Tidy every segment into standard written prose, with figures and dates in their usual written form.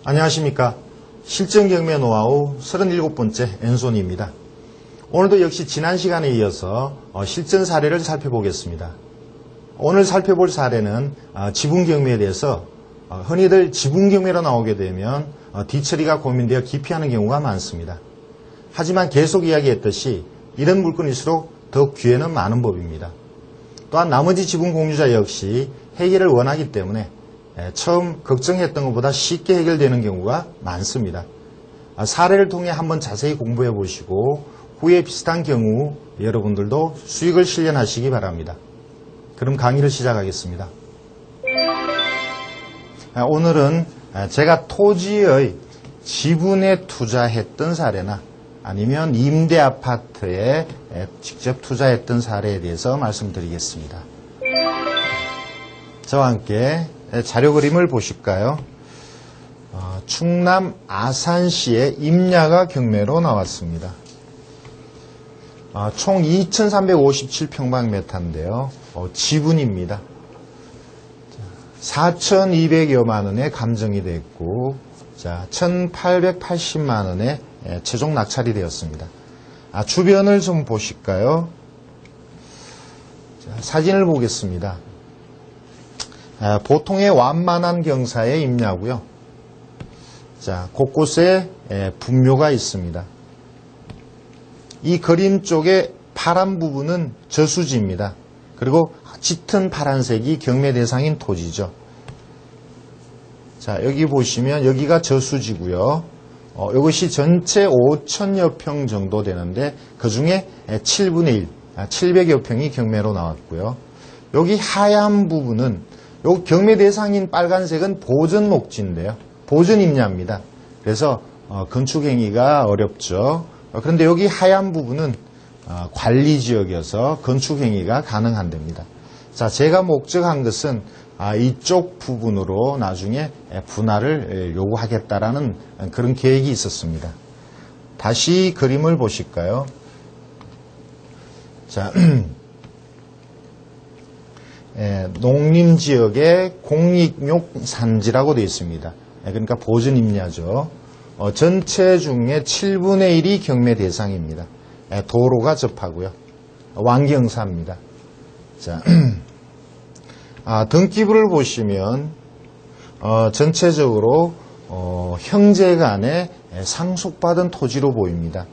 안녕하십니까. 실전경매 노하우 37번째 앤손입니다. 오늘도 역시 지난 시간에 이어서 실전 사례를 살펴보겠습니다. 오늘 살펴볼 사례는 지분경매에 대해서 흔히들 지분경매로 나오게 되면 뒤처리가 고민되어 기피하는 경우가 많습니다. 하지만 계속 이야기했듯이 이런 물건일수록 더욱 기회는 많은 법입니다. 또한 나머지 지분 공유자 역시 해결을 원하기 때문에 처음 걱정했던 것보다 쉽게 해결되는 경우가 많습니다. 사례를 통해 한번 자세히 공부해 보시고 후에 비슷한 경우 여러분들도 수익을 실현하시기 바랍니다. 그럼 강의를 시작하겠습니다. 오늘은 제가 토지의 지분에 투자했던 사례나 아니면 임대 아파트에 직접 투자했던 사례에 대해서 말씀드리겠습니다. 저와 함께 자료 그림을 보실까요? 충남 아산시의 임야가 경매로 나왔습니다. 총 2357평방미터인데요. 지분입니다. 4,200여만 원에 감정이 됐고, 1,880만 원에 최종 낙찰이 되었습니다. 주변을 좀 보실까요? 사진을 보겠습니다. 보통의 완만한 경사의 임야고요. 곳곳에 분묘가 있습니다. 이 그림 쪽에 파란 부분은 저수지입니다. 그리고 짙은 파란색이 경매 대상인 토지죠. 여기 보시면 여기가 저수지고요. 이것이 전체 5,000여 평 정도 되는데 그 중에 7분의 1, 700여 평이 경매로 나왔고요. 여기 하얀 부분은 요 경매 대상인 빨간색은 보전 녹지인데요. 보전 임야입니다. 그래서 건축 행위가 어렵죠. 그런데 여기 하얀 부분은 관리 지역이어서 건축 행위가 가능한 데입니다. 제가 목적한 것은 이쪽 부분으로 나중에 분할을 요구하겠다라는 그런 계획이 있었습니다. 다시 그림을 보실까요? 농림지역의 공익용 산지라고 되어 있습니다. 그러니까 보전임야죠. 전체 중에 7분의 1이 경매 대상입니다. 도로가 접하고요. 완경사입니다. 등기부를 보시면 전체적으로 형제간에 상속받은 토지로 보입니다.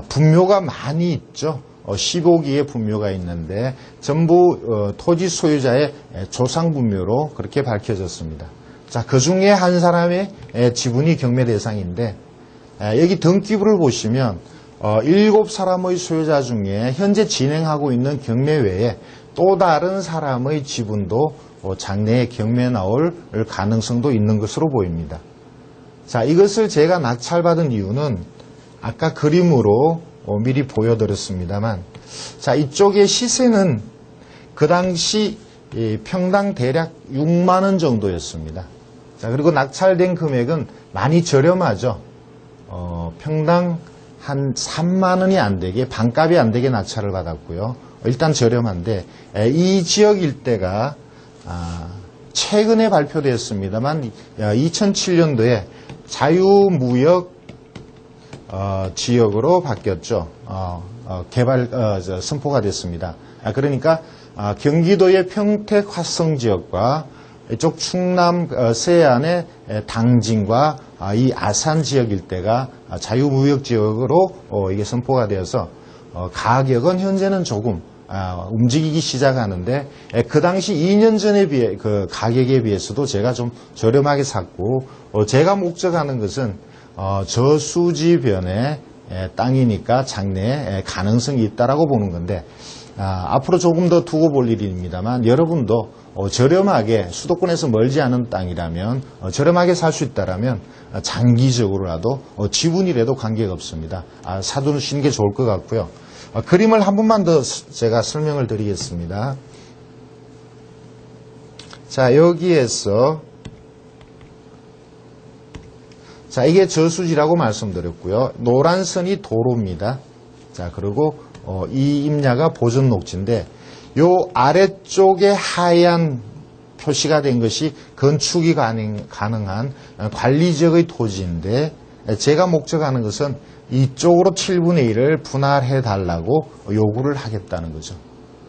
분묘가 많이 있죠. 15기의 분묘가 있는데 전부 토지 소유자의 조상 분묘로 그렇게 밝혀졌습니다. 그 중에 한 사람의 지분이 경매 대상인데 여기 등기부를 보시면 7사람의 소유자 중에 현재 진행하고 있는 경매 외에 또 다른 사람의 지분도 장래에 경매에 나올 가능성도 있는 것으로 보입니다. 이것을 제가 낙찰받은 이유는 아까 그림으로 미리 보여드렸습니다만 이쪽의 시세는 그 당시 평당 대략 6만 원 정도였습니다. 그리고 낙찰된 금액은 많이 저렴하죠. 평당 한 3만 원이 안 되게, 반값이 안 되게 낙찰을 받았고요. 일단 저렴한데 이 지역 일대가 최근에 발표되었습니다만 2007년도에 자유무역 지역으로 바뀌었죠. 개발 선포가 됐습니다. 그러니까 경기도의 평택 화성 지역과 이쪽 충남 서해안의 당진과 이 아산 지역 일대가 자유무역 지역으로 이게 선포가 되어서 가격은 현재는 조금 움직이기 시작하는데 그 당시 2년 전에 비해 그 가격에 비해서도 제가 좀 저렴하게 샀고 제가 목적하는 것은 저수지변의 땅이니까 장래에 가능성이 있다라고 보는 건데 앞으로 조금 더 두고 볼 일입니다만 여러분도 저렴하게 수도권에서 멀지 않은 땅이라면 저렴하게 살 수 있다라면 장기적으로라도 지분이라도 관계가 없습니다. 사두시는 게 좋을 것 같고요. 그림을 한 번만 더 제가 설명을 드리겠습니다. 여기에서 이게 저수지라고 말씀드렸고요. 노란 선이 도로입니다. 그리고 이 임야가 보전 녹지인데 요 아래쪽에 하얀 표시가 된 것이 건축이 가능한 관리지역의 토지인데 제가 목적하는 것은 이쪽으로 7분의 1을 분할해 달라고 요구를 하겠다는 거죠.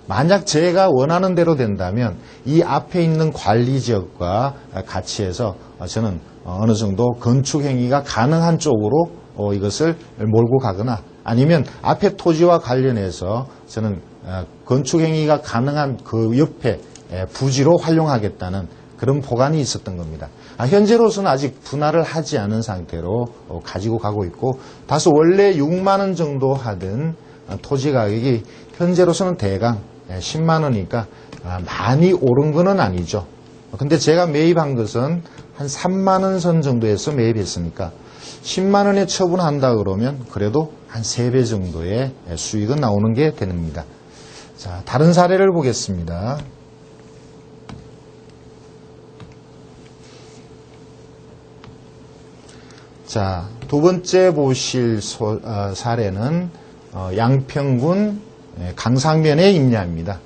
만약 제가 원하는 대로 된다면 이 앞에 있는 관리지역과 같이 해서 저는 어느 정도 건축행위가 가능한 쪽으로 이것을 몰고 가거나 아니면 앞에 토지와 관련해서 저는 건축행위가 가능한 그 옆에 부지로 활용하겠다는 그런 보관이 있었던 겁니다. 현재로서는 아직 분할을 하지 않은 상태로 가지고 가고 있고 다소 원래 6만 원 정도 하던 토지 가격이 현재로서는 대강 10만 원이니까 많이 오른 건 아니죠. 근데 제가 매입한 것은 한 3만 원 선 정도에서 매입했으니까 10만 원에 처분한다 그러면 그래도 한 3배 정도의 수익은 나오는 게 됩니다. 자, 다른 사례를 보겠습니다. 자, 두 번째 보실 사례는 양평군 강상면의 임야입니다.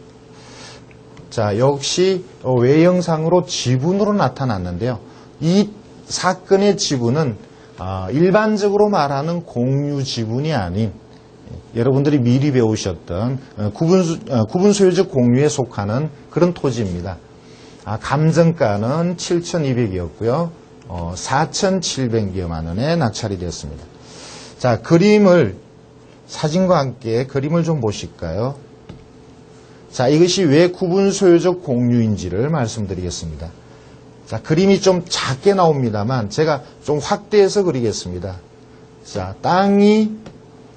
자, 역시 외형상으로 지분으로 나타났는데요. 이 사건의 지분은 일반적으로 말하는 공유 지분이 아닌 여러분들이 미리 배우셨던 구분 소유적 공유에 속하는 그런 토지입니다. 감정가는 7,200이었고요. 4,700여만 원에 낙찰이 되었습니다. 자, 사진과 함께 그림을 좀 보실까요? 자, 이것이 왜 구분 소유적 공유인지를 말씀드리겠습니다. 자, 그림이 좀 작게 나옵니다만 제가 좀 확대해서 그리겠습니다. 자, 땅이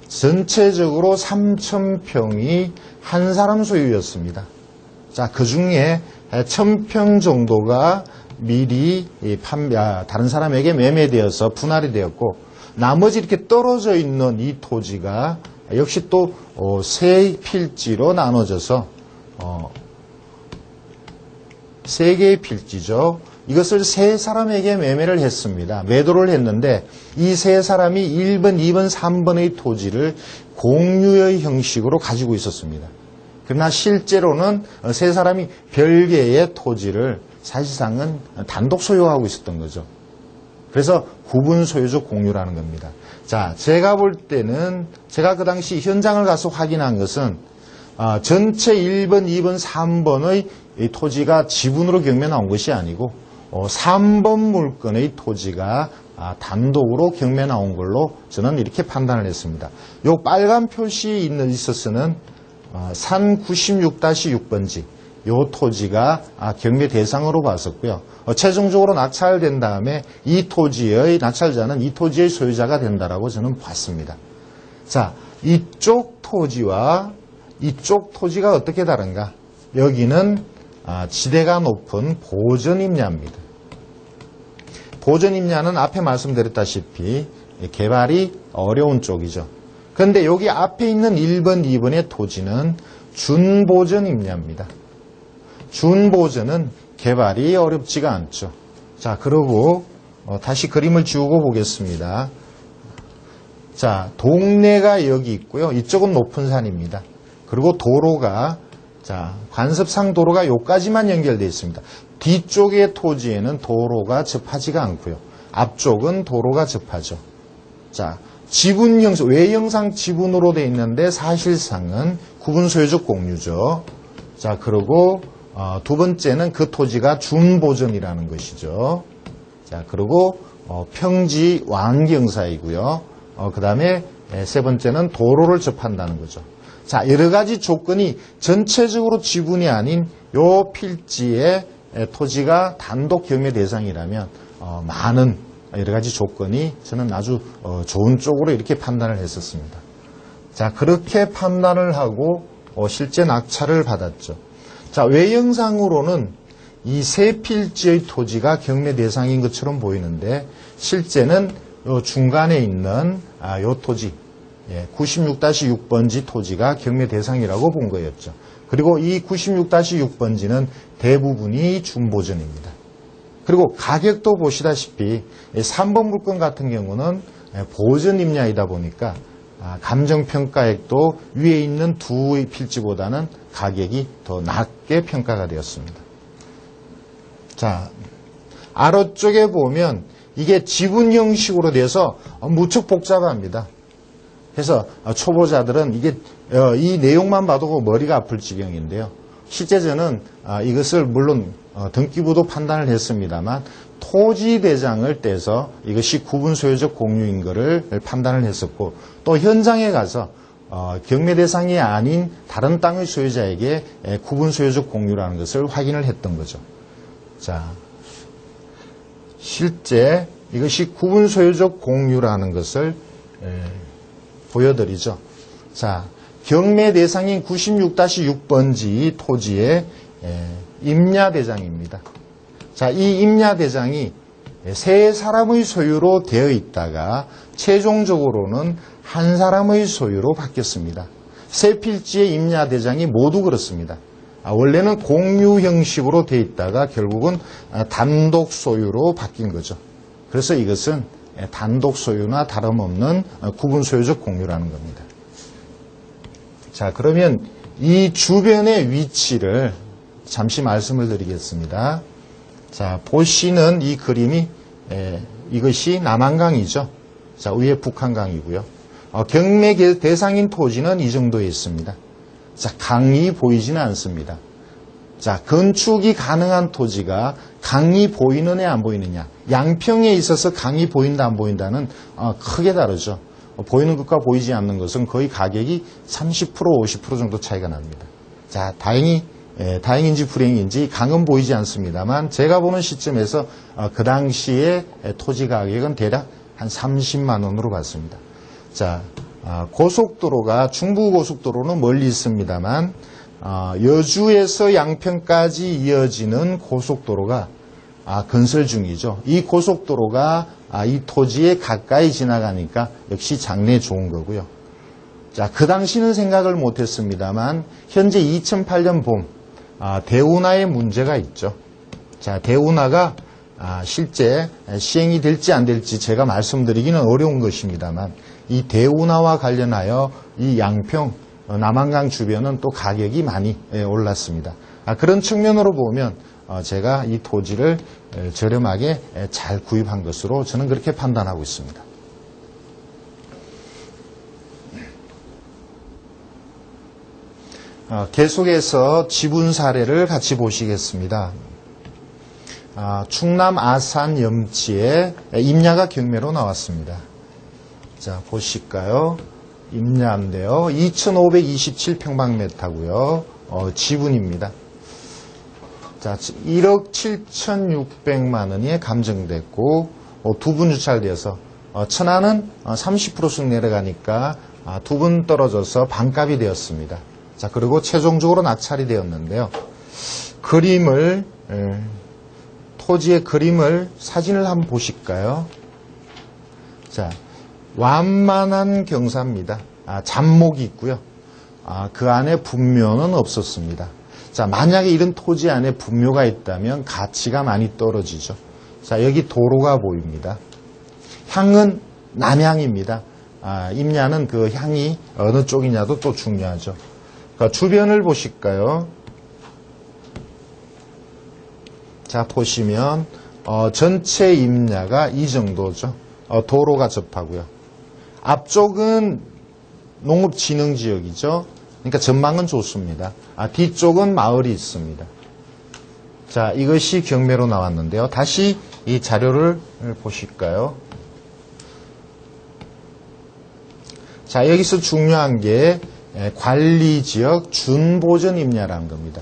전체적으로 3,000평이 한 사람 소유였습니다. 자, 그 중에 1,000평 정도가 미리 다른 사람에게 매매되어서 분할이 되었고 나머지 이렇게 떨어져 있는 이 토지가 역시 또 세 필지로 나눠져서 세 개의 필지죠. 이것을 세 사람에게 매매를 했습니다. 매도를 했는데 이 세 사람이 1번, 2번, 3번의 토지를 공유의 형식으로 가지고 있었습니다. 그러나 실제로는 세 사람이 별개의 토지를 사실상은 단독 소유하고 있었던 거죠. 그래서 구분 소유적 공유라는 겁니다. 자, 제가 볼 때는 제가 그 당시 현장을 가서 확인한 것은 전체 1번, 2번, 3번의 토지가 지분으로 경매 나온 것이 아니고 3번 물건의 토지가 단독으로 경매 나온 걸로 저는 이렇게 판단을 했습니다. 요 빨간 표시 있어서는 산 96-6번지 요 토지가 경매 대상으로 봤었고요. 최종적으로 낙찰된 다음에 이 토지의 낙찰자는 이 토지의 소유자가 된다라고 저는 봤습니다. 자, 이쪽 토지와 이쪽 토지가 어떻게 다른가? 여기는 지대가 높은 보전임야입니다. 보전임야는 앞에 말씀드렸다시피 개발이 어려운 쪽이죠. 그런데 여기 앞에 있는 1번, 2번의 토지는 준보전임야입니다. 준보전은 개발이 어렵지가 않죠. 자, 그리고 다시 그림을 지우고 보겠습니다. 자, 동네가 여기 있고요. 이쪽은 높은 산입니다. 그리고 도로가 관습상 도로가 여기까지만 연결되어 있습니다. 뒤쪽의 토지에는 도로가 접하지가 않고요. 앞쪽은 도로가 접하죠. 자, 지분 형성, 외형상 지분으로 되어 있는데 사실상은 구분 소유적 공유죠. 자, 그리고 두 번째는 그 토지가 준보전이라는 것이죠. 자, 그리고 평지 완경사이고요. 그 다음에 세 번째는 도로를 접한다는 거죠. 자, 여러 가지 조건이 전체적으로 지분이 아닌 요 필지의 토지가 단독 경매 대상이라면 많은 여러 가지 조건이 저는 아주 좋은 쪽으로 이렇게 판단을 했었습니다. 자, 그렇게 판단을 하고 실제 낙찰을 받았죠. 자, 외형상으로는 이 세 필지의 토지가 경매 대상인 것처럼 보이는데 실제는 요 중간에 있는 요 토지 96-6번지 토지가 경매 대상이라고 본 거였죠. 그리고 이 96-6번지는 대부분이 준보전입니다. 그리고 가격도 보시다시피 3번 물건 같은 경우는 보전임야이다 보니까 감정평가액도 위에 있는 두 필지보다는 가격이 더 낮게 평가가 되었습니다. 자, 아래쪽에 보면 이게 지분 형식으로 돼서 무척 복잡합니다. 그래서 초보자들은 이게 이 내용만 봐도 머리가 아플 지경인데요. 실제 저는 이것을 물론 등기부도 판단을 했습니다만 토지대장을 떼서 이것이 구분 소유적 공유인 것을 판단을 했었고, 또 현장에 가서 경매 대상이 아닌 다른 땅의 소유자에게 구분 소유적 공유라는 것을 확인을 했던 거죠. 자, 실제 이것이 구분 소유적 공유라는 것을 보여드리죠. 자, 경매 대상인 96-6번지 토지의 임야대장입니다. 자, 이 임야대장이 세 사람의 소유로 되어 있다가 최종적으로는 한 사람의 소유로 바뀌었습니다. 세 필지의 임야대장이 모두 그렇습니다. 원래는 공유 형식으로 되어 있다가 결국은 단독 소유로 바뀐 거죠. 그래서 이것은 단독 소유나 다름없는 구분 소유적 공유라는 겁니다. 자, 그러면 이 주변의 위치를 잠시 말씀을 드리겠습니다. 자, 보시는 이 그림이 이것이 남한강이죠. 자, 위에 북한강이고요. 경매 대상인 토지는 이 정도에 있습니다. 자, 강이 보이지는 않습니다. 자, 건축이 가능한 토지가 강이 보이느냐 안 보이느냐, 양평에 있어서 강이 보인다 안 보인다는 크게 다르죠. 보이는 것과 보이지 않는 것은 거의 가격이 30% 50% 정도 차이가 납니다. 자, 다행인지 불행인지 강은 보이지 않습니다만 제가 보는 시점에서 그 당시에 토지 가격은 대략 한 30만 원으로 봤습니다. 자, 고속도로가, 중부고속도로는 멀리 있습니다만 여주에서 양평까지 이어지는 고속도로가 건설 중이죠. 이 고속도로가 이 토지에 가까이 지나가니까 역시 장래에 좋은 거고요. 자, 그 당시는 생각을 못했습니다만 현재 2008년 봄 대운하에 문제가 있죠. 자, 대운하가 실제 시행이 될지 안 될지 제가 말씀드리기는 어려운 것입니다만 이 대운하와 관련하여 이 양평 남한강 주변은 또 가격이 많이 올랐습니다. 그런 측면으로 보면 제가 이 토지를 저렴하게 잘 구입한 것으로 저는 그렇게 판단하고 있습니다. 계속해서 지분 사례를 같이 보시겠습니다. 충남 아산 염치에 임야가 경매로 나왔습니다. 자, 보실까요? 임야인데요. 2,527평방미터고요. 지분입니다. 자, 1억 7,600만 원이 감정됐고 두 분 유찰되어서 천안은 30%씩 내려가니까 두 분 떨어져서 반값이 되었습니다. 자, 그리고 최종적으로 낙찰이 되었는데요. 토지의 그림을, 사진을 한번 보실까요? 자, 완만한 경사입니다. 잡목이 있고요. 그 안에 분묘는 없었습니다. 자, 만약에 이런 토지 안에 분묘가 있다면 가치가 많이 떨어지죠. 자, 여기 도로가 보입니다. 향은 남향입니다. 임야는 그 향이 어느 쪽이냐도 또 중요하죠. 주변을 보실까요? 자, 보시면 전체 임야가 이 정도죠. 도로가 접하고요. 앞쪽은 농업진흥지역이죠. 그러니까 전망은 좋습니다. 뒤쪽은 마을이 있습니다. 자, 이것이 경매로 나왔는데요. 다시 이 자료를 보실까요? 자, 여기서 중요한 게 관리지역 준보전 임야라는 겁니다.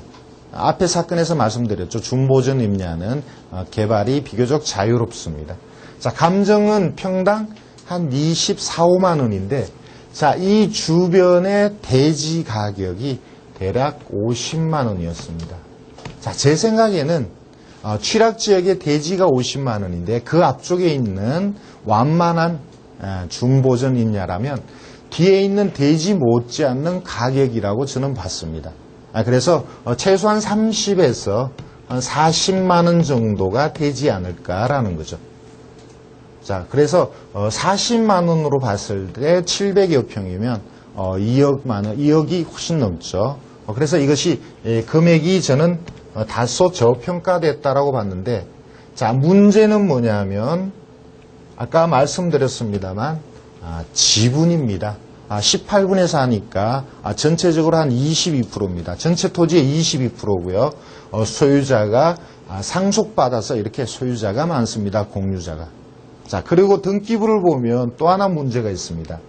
앞에 사건에서 말씀드렸죠. 준보전 임야는 개발이 비교적 자유롭습니다. 자, 감정은 평당 한 24, 5만 원인데, 자, 이 주변의 대지 가격이 대략 50만 원이었습니다. 자, 제 생각에는 취락지역의 대지가 50만 원인데 그 앞쪽에 있는 완만한 준보전 임야라면 뒤에 있는 대지 못지않는 가격이라고 저는 봤습니다. 그래서 최소한 30에서 40만 원 정도가 되지 않을까라는 거죠. 자, 그래서 40만 원으로 봤을 때 700여 평이면 2억이 훨씬 넘죠. 그래서 이것이 금액이 저는 다소 저평가됐다라고 봤는데, 자, 문제는 뭐냐면 아까 말씀드렸습니다만 지분입니다. 18분에서 하니까 전체적으로 한 22%입니다. 전체 토지의 22%고요. 소유자가 상속받아서 이렇게 소유자가 많습니다. 공유자가. 자, 그리고 등기부를 보면 또 하나 문제가 있습니다.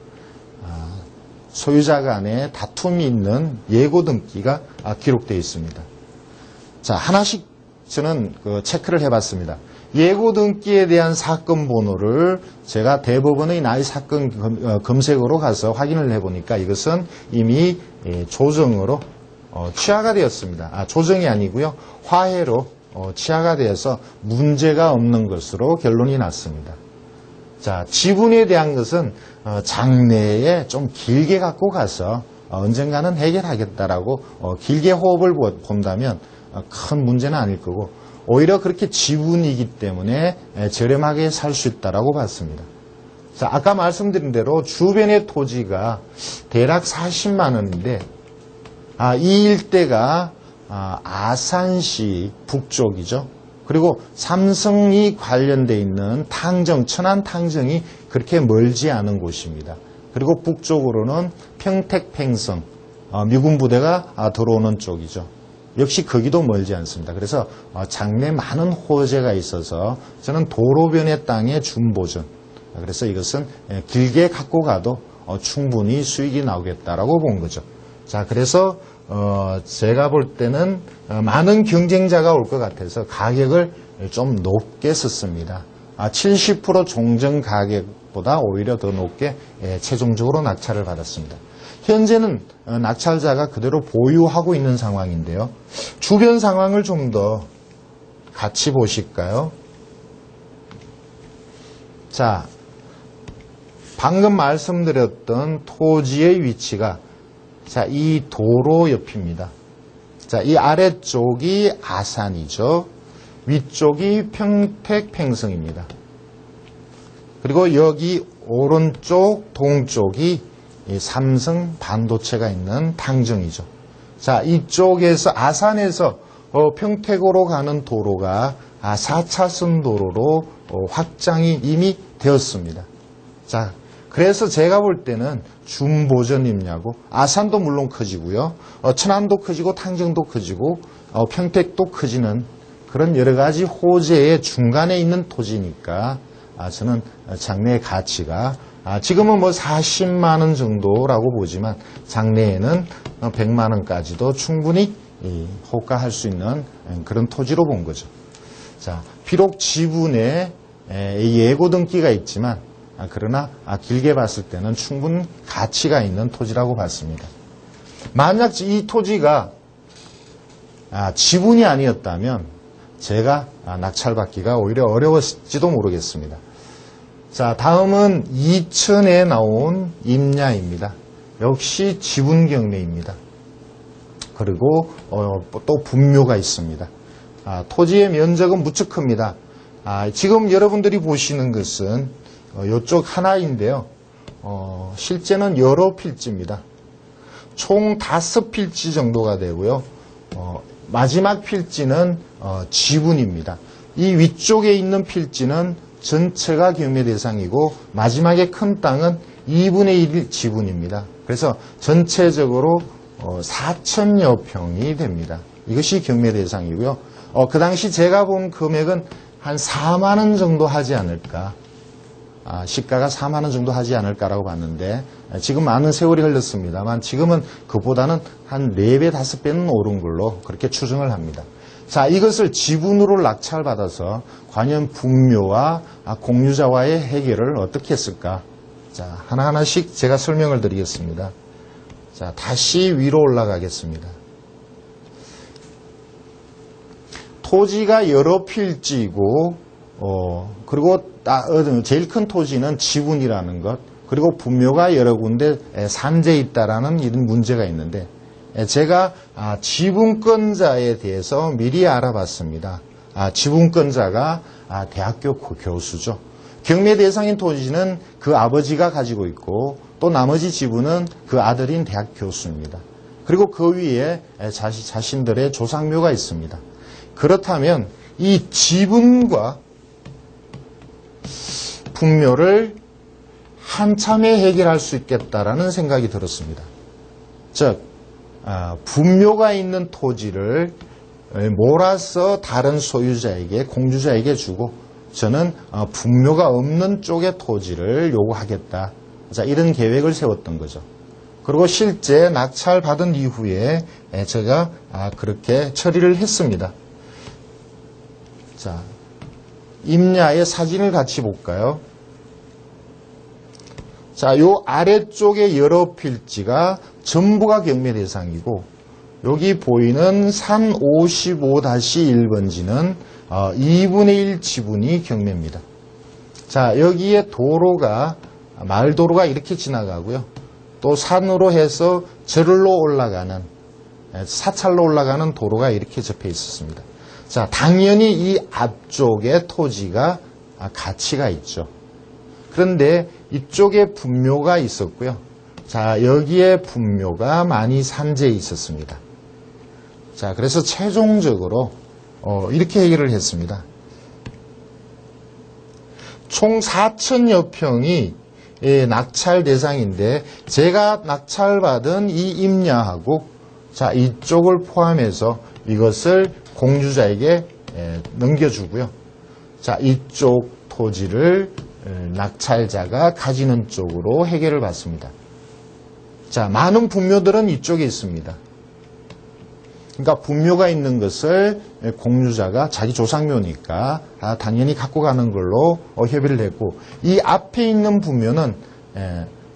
소유자 간에 다툼이 있는 예고 등기가 기록되어 있습니다. 자, 하나씩 저는 체크를 해봤습니다. 예고 등기에 대한 사건 번호를 제가 대법원의 나의 사건 검색으로 가서 확인을 해보니까 이것은 이미 조정으로 취하가 되었습니다. 조정이 아니고요. 화해로 취하가 되어서 문제가 없는 것으로 결론이 났습니다. 자, 지분에 대한 것은 장래에 좀 길게 갖고 가서 언젠가는 해결하겠다라고 길게 호흡을 본다면 큰 문제는 아닐 거고, 오히려 그렇게 지분이기 때문에 저렴하게 살 수 있다라고 봤습니다. 자, 아까 말씀드린 대로 주변의 토지가 대략 40만 원인데, 이 일대가 아산시 북쪽이죠. 그리고 삼성이 관련되어 있는 탕정, 천안 탕정이 그렇게 멀지 않은 곳입니다. 그리고 북쪽으로는 평택, 팽성, 미군 부대가 들어오는 쪽이죠. 역시 거기도 멀지 않습니다. 그래서 장래 많은 호재가 있어서 저는 도로변의 땅의 준보전, 그래서 이것은 길게 갖고 가도 충분히 수익이 나오겠다라고 본 거죠. 자, 그래서 제가 볼 때는 많은 경쟁자가 올 것 같아서 가격을 좀 높게 썼습니다. 70% 종전 가격보다 오히려 더 높게 최종적으로 낙찰을 받았습니다. 현재는 낙찰자가 그대로 보유하고 있는 상황인데요. 주변 상황을 좀 더 같이 보실까요? 자, 방금 말씀드렸던 토지의 위치가 자, 이 도로 옆입니다. 자, 이 아래쪽이 아산이죠. 위쪽이 평택, 팽성입니다. 그리고 여기 오른쪽, 동쪽이 삼성 반도체가 있는 탕정이죠. 자, 이쪽에서 아산에서 평택으로 가는 도로가 4차선 도로로 확장이 이미 되었습니다. 자, 그래서 제가 볼 때는 준보전이냐고, 아산도 물론 커지고요. 천안도 커지고 탕정도 커지고 평택도 커지는 그런 여러 가지 호재의 중간에 있는 토지니까 저는 장래의 가치가 지금은 뭐 40만 원 정도라고 보지만 장래에는 100만 원까지도 충분히 호가할 수 있는 그런 토지로 본 거죠. 자, 비록 지분에 예고 등기가 있지만 그러나 길게 봤을 때는 충분 가치가 있는 토지라고 봤습니다. 만약 이 토지가 지분이 아니었다면 제가 낙찰받기가 오히려 어려웠을지도 모르겠습니다. 자, 다음은 이천에 나온 임야입니다. 역시 지분 경매입니다. 그리고 또 분묘가 있습니다. 토지의 면적은 무척 큽니다. 지금 여러분들이 보시는 것은 이쪽 하나인데요. 실제는 여러 필지입니다. 총 5필지 정도가 되고요. 마지막 필지는 지분입니다. 이 위쪽에 있는 필지는 전체가 경매 대상이고 마지막에 큰 땅은 2분의 1 지분입니다. 그래서 전체적으로 4,000여 평이 됩니다. 이것이 경매 대상이고요. 그 당시 제가 본 금액은 한 4만 원 정도 하지 않을까. 시가가 4만 원 정도 하지 않을까라고 봤는데 지금 많은 세월이 흘렀습니다만 지금은 그보다는 한 4배, 5배는 오른 걸로 그렇게 추정을 합니다. 자, 이것을 지분으로 낙찰받아서 과연 분묘와 공유자와의 해결을 어떻게 했을까? 자, 하나하나씩 제가 설명을 드리겠습니다. 자, 다시 위로 올라가겠습니다. 토지가 여러 필지이고, 그리고 제일 큰 토지는 지분이라는 것, 그리고 분묘가 여러 군데 산재에 있다라는 이런 문제가 있는데, 제가 지분권자에 대해서 미리 알아봤습니다. 지분권자가 대학교 교수죠. 경매 대상인 토지는 그 아버지가 가지고 있고 또 나머지 지분은 그 아들인 대학 교수입니다. 그리고 그 위에 자신들의 조상묘가 있습니다. 그렇다면 이 지분과 분묘를 한참에 해결할 수 있겠다라는 생각이 들었습니다. 즉, 분묘가 있는 토지를 몰아서 다른 소유자에게, 공주자에게 주고 저는 분묘가 없는 쪽의 토지를 요구하겠다. 자, 이런 계획을 세웠던 거죠. 그리고 실제 낙찰 받은 이후에 제가 그렇게 처리를 했습니다. 자, 임야의 사진을 같이 볼까요? 자, 요 아래쪽에 여러 필지가 전부가 경매 대상이고 여기 보이는 산 55-1번지는 2분의 1 지분이 경매입니다. 자, 여기에 도로가 마을도로가 이렇게 지나가고요. 또 산으로 해서 절로 올라가는 사찰로 올라가는 도로가 이렇게 접해 있었습니다. 자, 당연히 이 앞쪽에 토지가 가치가 있죠. 그런데 이쪽에 분묘가 있었고요. 자, 여기에 분묘가 많이 산재해 있었습니다. 자, 그래서 최종적으로 이렇게 해결을 했습니다. 총 4,000여 평이 낙찰 대상인데 제가 낙찰받은 이 임야하고 자, 이쪽을 포함해서 이것을 공주자에게 넘겨주고요. 자, 이쪽 토지를 낙찰자가 가지는 쪽으로 해결을 받습니다. 자, 많은 분묘들은 이쪽에 있습니다. 그러니까 분묘가 있는 것을 공유자가 자기 조상묘니까 당연히 갖고 가는 걸로 협의를 했고, 이 앞에 있는 분묘는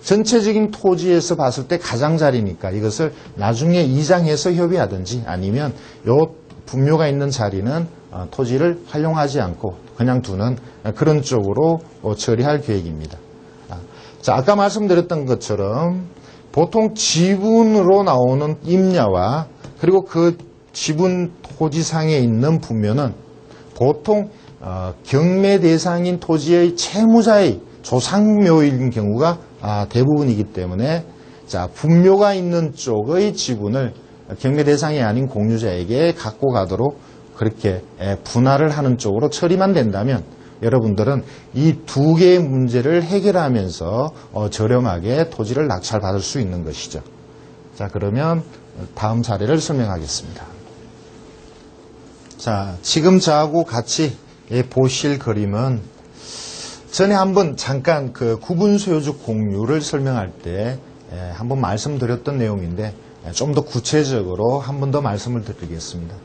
전체적인 토지에서 봤을 때 가장자리니까 이것을 나중에 이장해서 협의하든지 아니면 요 분묘가 있는 자리는 토지를 활용하지 않고 그냥 두는 그런 쪽으로 처리할 계획입니다. 자, 아까 말씀드렸던 것처럼 보통 지분으로 나오는 임야와 그리고 그 지분 토지상에 있는 분묘는 보통 경매 대상인 토지의 채무자의 조상묘인 경우가 대부분이기 때문에 자, 분묘가 있는 쪽의 지분을 경매 대상이 아닌 공유자에게 갖고 가도록 그렇게 분할을 하는 쪽으로 처리만 된다면 여러분들은 이 두 개의 문제를 해결하면서 저렴하게 토지를 낙찰받을 수 있는 것이죠. 자, 그러면 다음 사례를 설명하겠습니다. 자, 지금 저하고 같이 보실 그림은 전에 한번 잠깐 그 구분 소유주 공유를 설명할 때 한번 말씀드렸던 내용인데 좀 더 구체적으로 한 번 더 말씀을 드리겠습니다.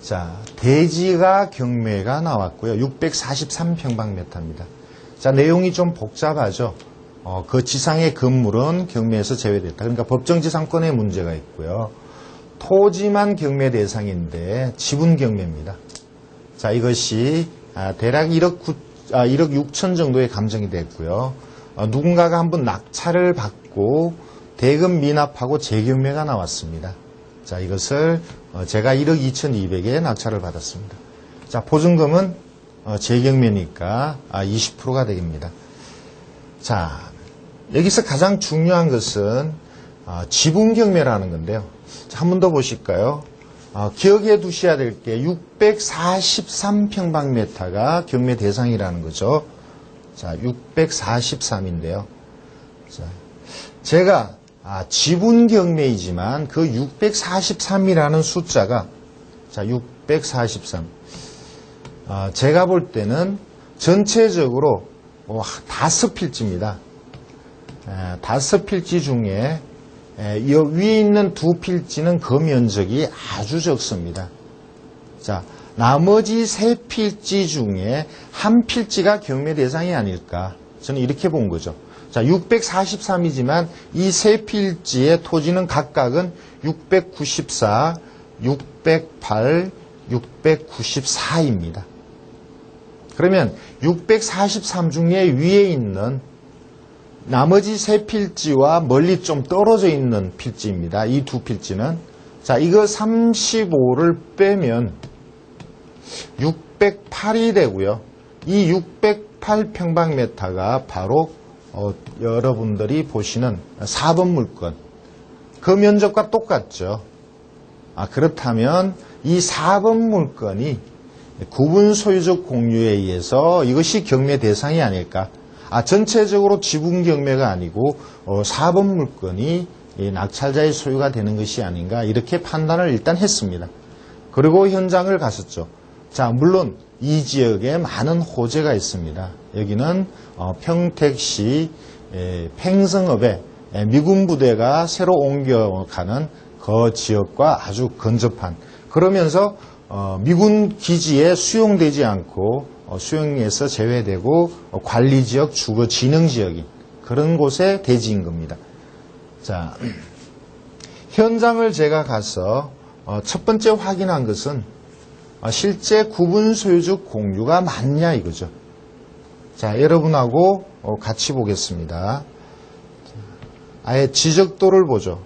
자, 대지가 경매가 나왔고요. 643평방미터입니다. 자, 내용이 좀 복잡하죠. 그 지상의 건물은 경매에서 제외됐다. 그러니까 법정지상권에 문제가 있고요. 토지만 경매 대상인데 지분 경매입니다. 자, 이것이 대략 1억 6천 정도의 감정이 됐고요. 누군가가 한번 낙찰을 받고 대금 미납하고 재경매가 나왔습니다. 자, 이것을 제가 1억 2,200에 낙찰을 받았습니다. 자, 보증금은 재경매니까 20%가 됩니다. 자, 여기서 가장 중요한 것은 지분 경매라는 건데요. 자, 한 번 더 보실까요? 기억해 두셔야 될 게 643평방미터가 경매 대상이라는 거죠. 자, 643인데요. 자, 제가 지분 경매이지만 그 643이라는 숫자가 자, 643. 제가 볼 때는 전체적으로 5필지입니다. 5필지 중에 이 위에 있는 2필지는 그 면적이 아주 적습니다. 자, 나머지 3필지 중에 1필지가 경매 대상이 아닐까. 저는 이렇게 본 거죠. 자, 643이지만 이 3필지의 토지는 각각은 694, 608, 694입니다. 그러면 643 중에 위에 있는 나머지 3필지와 멀리 좀 떨어져 있는 필지입니다. 이 2필지는. 자, 이거 35를 빼면 608이 되고요. 이 608평방미터가 바로 여러분들이 보시는 4번 물건. 그 면적과 똑같죠. 그렇다면 이 4번 물건이 구분 소유적 공유에 의해서 이것이 경매 대상이 아닐까. 전체적으로 지분 경매가 아니고 4번 물건이 낙찰자의 소유가 되는 것이 아닌가 이렇게 판단을 일단 했습니다. 그리고 현장을 갔었죠. 자, 물론 이 지역에 많은 호재가 있습니다. 여기는 평택시 팽성읍에 미군 부대가 새로 옮겨가는 그 지역과 아주 근접한, 그러면서 미군 기지에 수용되지 않고 수용에서 제외되고 관리지역, 주거 진흥지역인 그런 곳에 대지인 겁니다. 자, 현장을 제가 가서 첫 번째 확인한 것은 실제 구분 소유적 공유가 맞냐 이거죠. 자, 여러분하고 같이 보겠습니다. 아예 지적도를 보죠.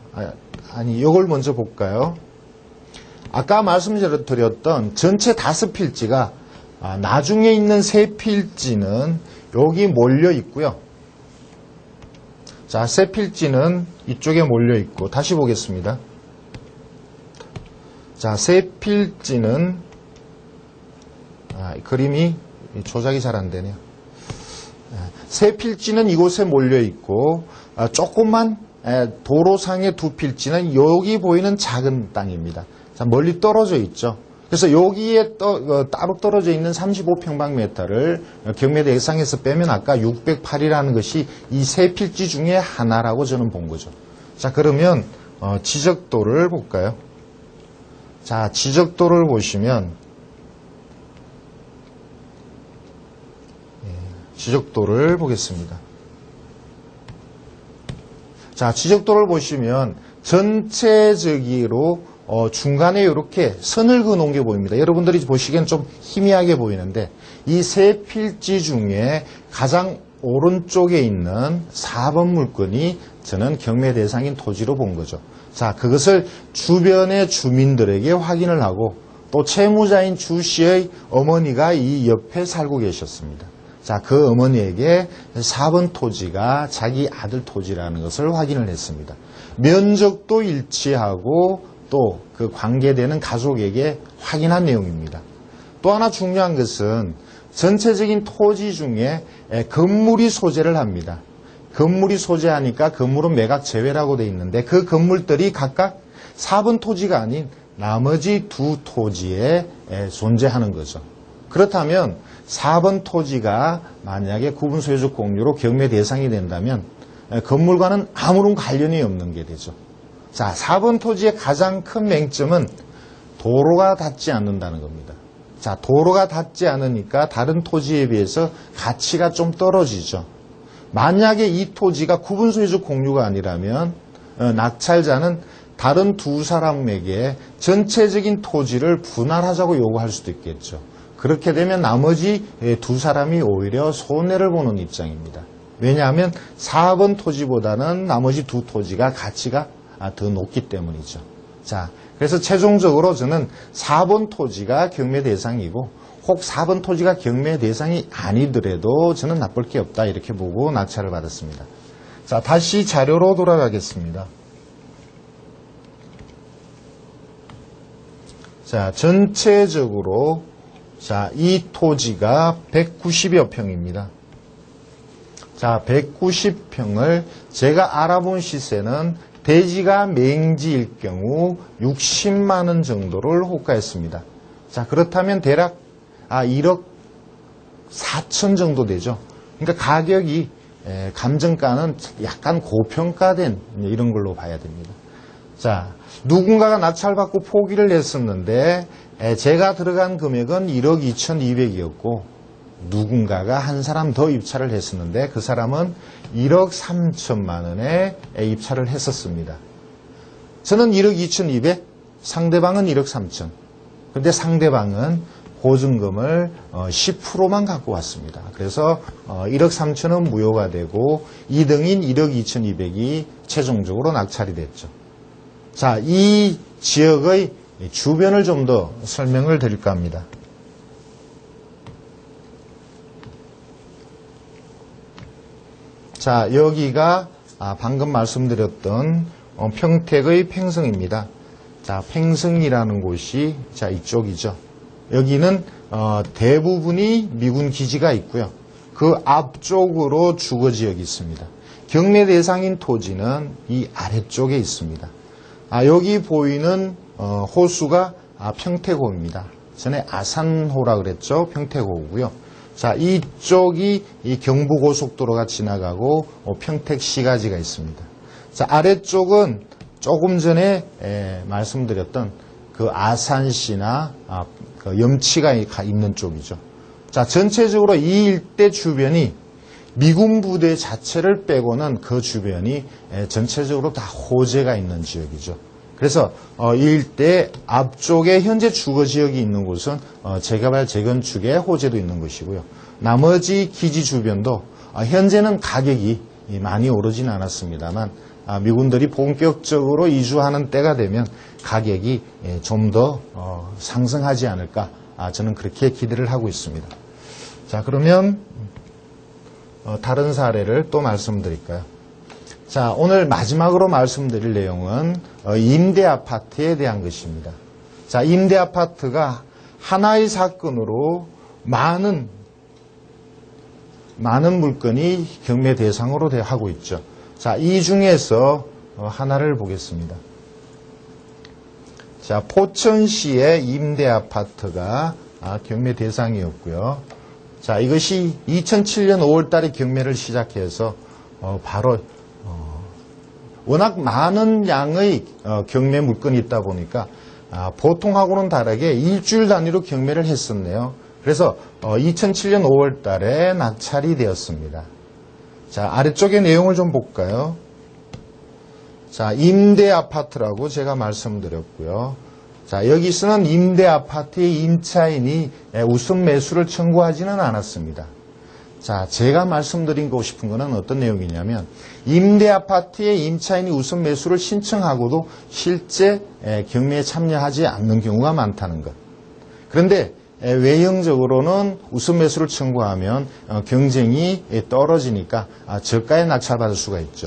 아니, 이걸 먼저 볼까요? 아까 말씀드렸던 전체 5필지가 나중에 있는 3필지는 여기 몰려 있고요. 자, 3필지는 이쪽에 몰려 있고, 다시 보겠습니다. 자, 3필지는 그림이 조작이 잘 안 되네요. 3필지는 이곳에 몰려 있고, 조금만 도로상의 2필지는 여기 보이는 작은 땅입니다. 자, 멀리 떨어져 있죠. 그래서 여기에 따로 떨어져 있는 35평방미터를 경매 대상에서 빼면 아까 608이라는 것이 이 3필지 중에 하나라고 저는 본 거죠. 자, 그러면 지적도를 볼까요? 자, 지적도를 보시면 지적도를 보겠습니다. 자, 지적도를 보시면 전체적으로 중간에 이렇게 선을 그어놓은 게 보입니다. 여러분들이 보시기엔 좀 희미하게 보이는데 이 3필지 중에 가장 오른쪽에 있는 4번 물건이 저는 경매 대상인 토지로 본 거죠. 자, 그것을 주변의 주민들에게 확인을 하고 또 채무자인 주 씨의 어머니가 이 옆에 살고 계셨습니다. 자, 그 어머니에게 4번 토지가 자기 아들 토지라는 것을 확인을 했습니다. 면적도 일치하고 또 그 관계되는 가족에게 확인한 내용입니다. 또 하나 중요한 것은 전체적인 토지 중에 건물이 소재를 합니다. 건물이 소재하니까 건물은 매각 제외라고 되어 있는데 그 건물들이 각각 4번 토지가 아닌 나머지 2 토지에 존재하는 거죠. 그렇다면 4번 토지가 만약에 구분 소유적 공유로 경매 대상이 된다면 건물과는 아무런 관련이 없는 게 되죠. 자, 4번 토지의 가장 큰 맹점은 도로가 닿지 않는다는 겁니다. 자, 도로가 닿지 않으니까 다른 토지에 비해서 가치가 좀 떨어지죠. 만약에 이 토지가 구분 소유적 공유가 아니라면 낙찰자는 다른 2 사람에게 전체적인 토지를 분할하자고 요구할 수도 있겠죠. 그렇게 되면 나머지 2 사람이 오히려 손해를 보는 입장입니다. 왜냐하면 4번 토지보다는 나머지 2 토지가 가치가 더 높기 때문이죠. 자, 그래서 최종적으로 저는 4번 토지가 경매 대상이고 혹 4번 토지가 경매 대상이 아니더라도 저는 나쁠 게 없다 이렇게 보고 낙찰을 받았습니다. 자, 다시 자료로 돌아가겠습니다. 자, 전체적으로 자, 이 토지가 190여 평입니다. 자, 190평을 제가 알아본 시세는 대지가 맹지일 경우 60만 원 정도를 호가했습니다. 자, 그렇다면 대략 1억 4천 정도 되죠. 그러니까 가격이 감정가는 약간 고평가된 이런 걸로 봐야 됩니다. 자, 누군가가 낙찰받고 포기를 했었는데 제가 들어간 금액은 1억 2,200이었고 누군가가 한 사람 더 입찰을 했었는데 그 사람은 1억 3천만 원에 입찰을 했었습니다. 저는 1억 2,200, 상대방은 1억 3천. 근데 상대방은 보증금을 10%만 갖고 왔습니다. 그래서 1억 3천은 무효가 되고 2등인 1억 2,200이 최종적으로 낙찰이 됐죠. 자, 이 지역의 주변을 좀 더 설명을 드릴까 합니다. 자, 여기가 방금 말씀드렸던 평택의 팽성입니다. 자, 팽성이라는 곳이 자 이쪽이죠. 여기는 대부분이 미군 기지가 있고요. 그 앞쪽으로 주거지역이 있습니다. 경매 대상인 토지는 이 아래쪽에 있습니다. 여기 보이는 호수가 평택호입니다. 전에 아산호라 그랬죠. 평택호고요. 자, 이쪽이 이 경부고속도로가 지나가고 평택시가지가 있습니다. 자, 아래쪽은 조금 전에 말씀드렸던 그 아산시나 그 염치가 있는 쪽이죠. 자, 전체적으로 이 일대 주변이 미군 부대 자체를 빼고는 그 주변이 전체적으로 다 호재가 있는 지역이죠. 그래서 이 일대 앞쪽에 현재 주거지역이 있는 곳은 재개발 재건축에 호재도 있는 것이고요. 나머지 기지 주변도 현재는 가격이 많이 오르진 않았습니다만 미군들이 본격적으로 이주하는 때가 되면 가격이 좀 더 상승하지 않을까 저는 그렇게 기대를 하고 있습니다. 자, 그러면 다른 사례를 또 말씀드릴까요? 자, 오늘 마지막으로 말씀드릴 내용은 임대 아파트에 대한 것입니다. 자, 임대 아파트가 하나의 사건으로 많은 물건이 경매 대상으로 하고 있죠. 자, 이 중에서 하나를 보겠습니다. 자, 포천시의 임대 아파트가 경매 대상이었고요. 자, 이것이 2007년 5월 달에 경매를 시작해서 바로 워낙 많은 양의 경매 물건이 있다 보니까 보통하고는 다르게 일주일 단위로 경매를 했었네요. 그래서 2007년 5월 달에 낙찰이 되었습니다. 자, 아래쪽의 내용을 좀 볼까요? 자, 임대 아파트라고 제가 말씀드렸고요. 자, 여기서는 임대 아파트의 임차인이 우선 매수를 청구하지는 않았습니다. 자, 제가 말씀드리고 싶은 것은 어떤 내용이냐면 임대 아파트의 임차인이 우선 매수를 신청하고도 실제 경매에 참여하지 않는 경우가 많다는 것. 그런데 외형적으로는 우선 매수를 청구하면 경쟁이 떨어지니까 저가에 낙찰받을 수가 있죠.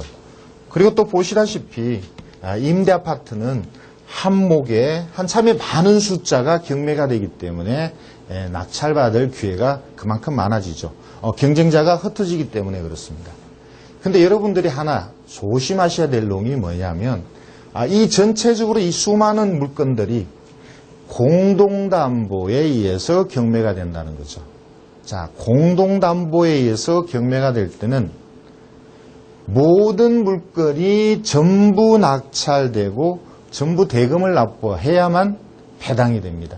그리고 또 보시다시피 임대 아파트는 한목에 한참에 많은 숫자가 경매가 되기 때문에 낙찰받을 기회가 그만큼 많아지죠. 경쟁자가 흩어지기 때문에 그렇습니다. 근데 여러분들이 하나 조심하셔야 될 내용이 뭐냐면 이 전체적으로 이 수많은 물건들이 공동담보에 의해서 경매가 된다는 거죠. 자, 공동담보에 의해서 경매가 될 때는 모든 물건이 전부 낙찰되고 전부 대금을 납부해야만 배당이 됩니다.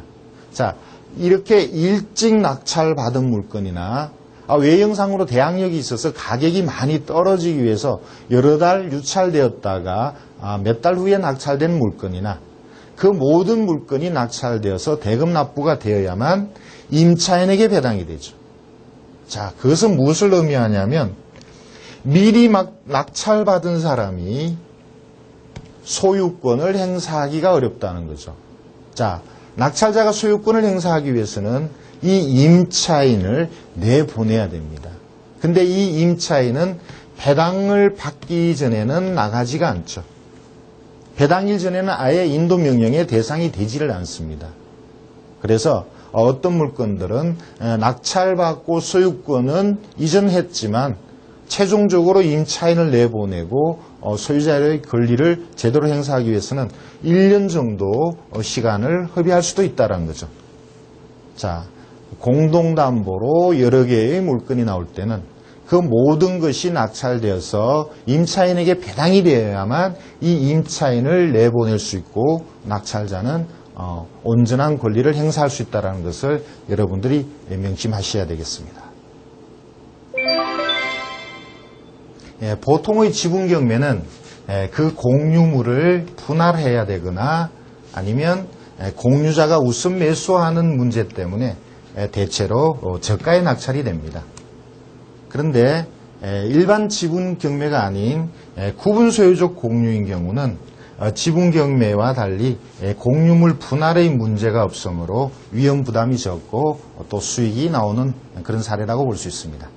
자, 이렇게 일찍 낙찰받은 물건이나 외형상으로 대항력이 있어서 가격이 많이 떨어지기 위해서 여러 달 유찰되었다가 몇 달 후에 낙찰된 물건이나 그 모든 물건이 낙찰되어서 대금 납부가 되어야만 임차인에게 배당이 되죠. 자, 그것은 무엇을 의미하냐면 미리 낙찰받은 사람이 소유권을 행사하기가 어렵다는 거죠. 자, 낙찰자가 소유권을 행사하기 위해서는 이 임차인을 내보내야 됩니다. 근데 이 임차인은 배당을 받기 전에는 나가지가 않죠. 배당일 전에는 아예 인도 명령의 대상이 되지를 않습니다. 그래서 어떤 물건들은 낙찰받고 소유권은 이전했지만 최종적으로 임차인을 내보내고 소유자의 권리를 제대로 행사하기 위해서는 1년 정도 시간을 허비할 수도 있다는 거죠. 자, 공동담보로 여러 개의 물건이 나올 때는 그 모든 것이 낙찰되어서 임차인에게 배당이 되어야만 이 임차인을 내보낼 수 있고 낙찰자는 온전한 권리를 행사할 수 있다는 것을 여러분들이 명심하셔야 되겠습니다. 보통의 지분 경매는 그 공유물을 분할해야 되거나 아니면 공유자가 우선 매수하는 문제 때문에 대체로 저가에 낙찰이 됩니다. 그런데 일반 지분 경매가 아닌 구분 소유적 공유인 경우는 지분 경매와 달리 공유물 분할의 문제가 없으므로 위험 부담이 적고 또 수익이 나오는 그런 사례라고 볼 수 있습니다.